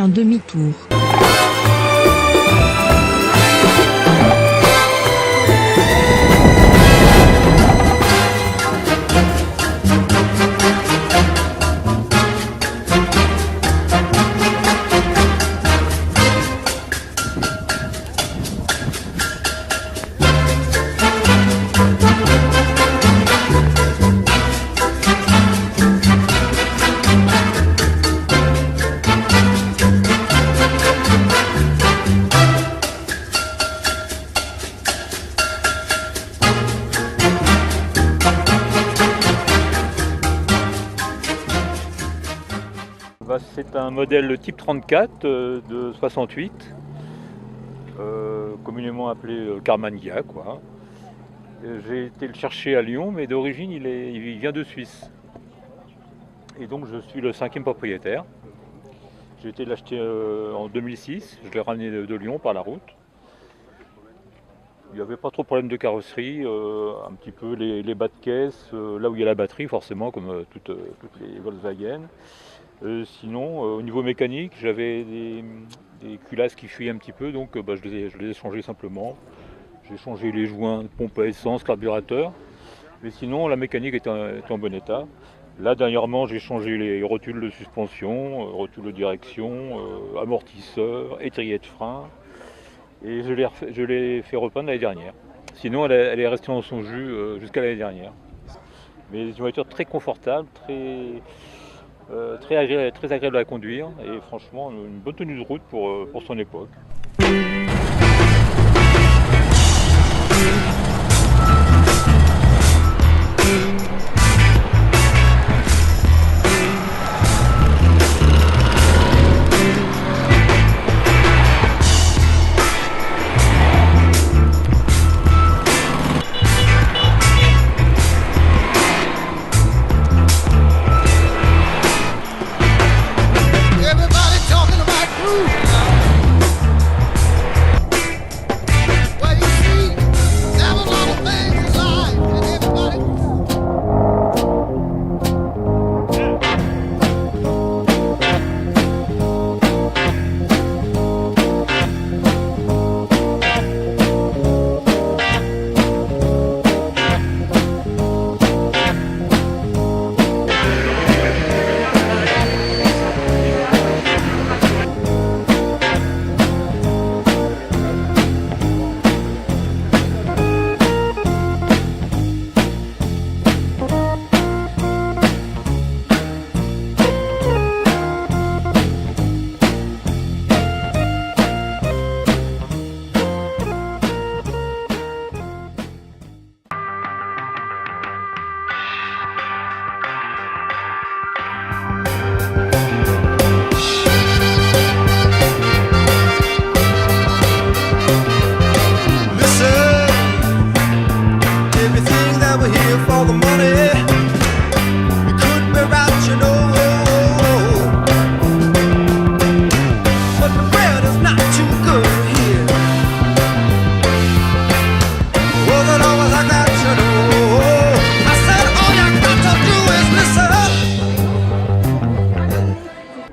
un demi-tour. C'est un modèle type 34 de 68, communément appelé Carmania, quoi. J'ai été le chercher à Lyon, mais d'origine il vient de Suisse. Et donc je suis le 5e propriétaire. J'ai été l'acheter en 2006, je l'ai ramené de Lyon par la route. Il n'y avait pas trop de problème de carrosserie, un petit peu les bas de caisse, là où il y a la batterie forcément, comme toutes les Volkswagen. Sinon, au niveau mécanique, j'avais des culasses qui fuyaient un petit peu, donc je les ai changées simplement. J'ai changé les joints de pompe à essence, carburateur, mais sinon la mécanique est en bon état. Là dernièrement j'ai changé les rotules de suspension, rotules de direction, amortisseurs, étrier de frein, et je l'ai fait repeindre l'année dernière. Sinon elle est restée dans son jus jusqu'à l'année dernière. Mais c'est une voiture très confortable, très agréable à conduire et franchement une bonne tenue de route pour son époque.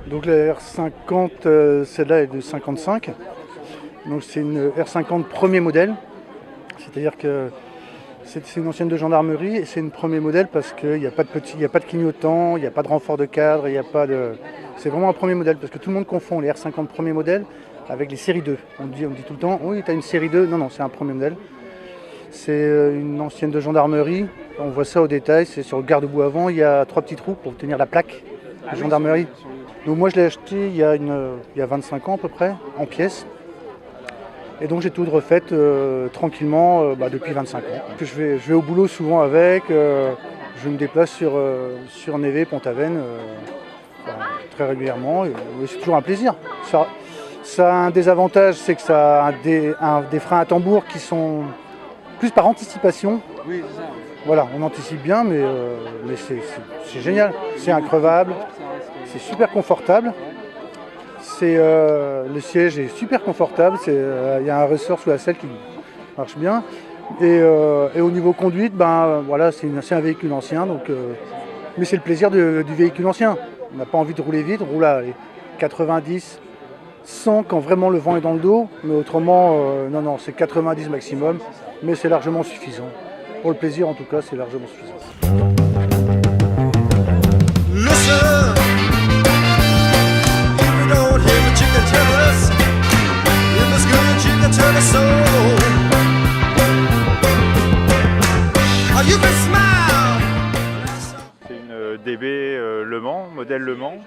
Donc la R50, celle-là est de 55, donc c'est une R50 premier modèle, c'est-à-dire que c'est une ancienne de gendarmerie et c'est une premier modèle parce qu'il n'y a pas de clignotant, il n'y a pas de renfort de cadre, c'est vraiment un premier modèle parce que tout le monde confond les R50 premier modèle avec les séries 2. On dit tout le temps, oui tu as une série 2, non c'est un premier modèle. C'est une ancienne de gendarmerie, on voit ça au détail, c'est sur le garde-boue avant, il y a 3 petits trous pour tenir la plaque de gendarmerie. Donc moi je l'ai acheté il y a 25 ans à peu près, en pièces. Et donc j'ai tout refait tranquillement depuis 25 ans. Je vais au boulot souvent avec, je me déplace sur Névé, Pont-Aven très régulièrement et c'est toujours un plaisir. Ça a un désavantage, c'est que ça a des freins à tambour qui sont plus par anticipation. Oui, c'est ça. Voilà, on anticipe bien, mais c'est génial, c'est increvable, c'est super confortable. Le siège est super confortable, il y a un ressort sous la selle qui marche bien. Et au niveau conduite, voilà, c'est un véhicule ancien, mais c'est le plaisir du véhicule ancien. On n'a pas envie de rouler vite, on roule à 90, 100 quand vraiment le vent est dans le dos, mais autrement, non, c'est 90 maximum, mais c'est largement suffisant. Pour le plaisir en tout cas, c'est largement suffisant. Listen, if you don't hear what you can tell us, if it's good, you can tell us so. Oh, you can smile. C'est une DB Le Mans, modèle Le Mans,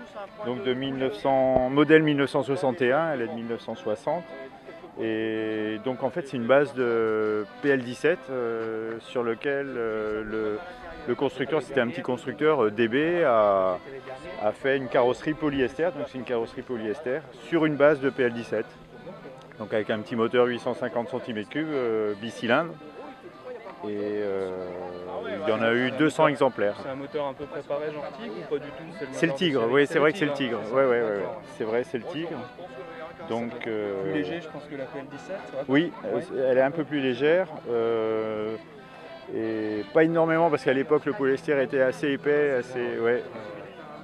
donc de modèle 1961, elle est de 1960. Et donc en fait c'est une base de PL17 sur lequel le constructeur, c'était un petit constructeur DB, a fait une carrosserie polyester, donc c'est une carrosserie polyester sur une base de PL17. Donc avec un petit moteur 850 cm3 bicylindre. Et il y en a eu 200 exemplaires. C'est un moteur un peu préparé genre Tigre ou pas du tout? C'est le Tigre, oui, c'est vrai que c'est le Tigre. Ouais. C'est vrai, c'est le Tigre. Donc, plus léger, je pense que la PL17. Oui, elle est un peu plus légère. Et pas énormément parce qu'à l'époque le polyester était assez épais,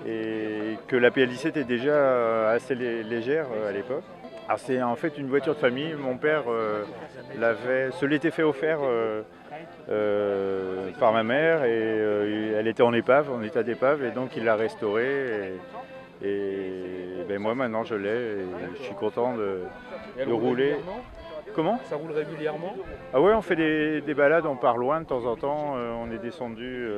et que la PL17 était déjà assez légère à l'époque. Alors c'est en fait une voiture de famille. Mon père se l'était fait offert par ma mère et elle était en épave, en état d'épave, et donc il l'a restaurée. Et ben moi maintenant je l'ai et je suis content de rouler. Comment? Ça roule régulièrement? Ah ouais, on fait des balades, on part loin de temps en temps. On est descendu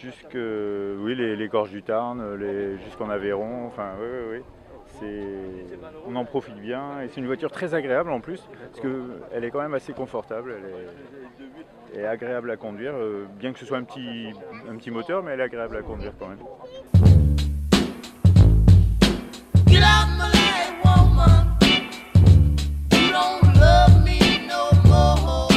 jusque les gorges du Tarn, jusqu'en Aveyron. Enfin oui. On en profite bien et c'est une voiture très agréable en plus parce qu'elle est quand même assez confortable. Elle est agréable à conduire, bien que ce soit un petit moteur, mais elle est agréable à conduire quand même. Get out my life, woman. You don't love me no more.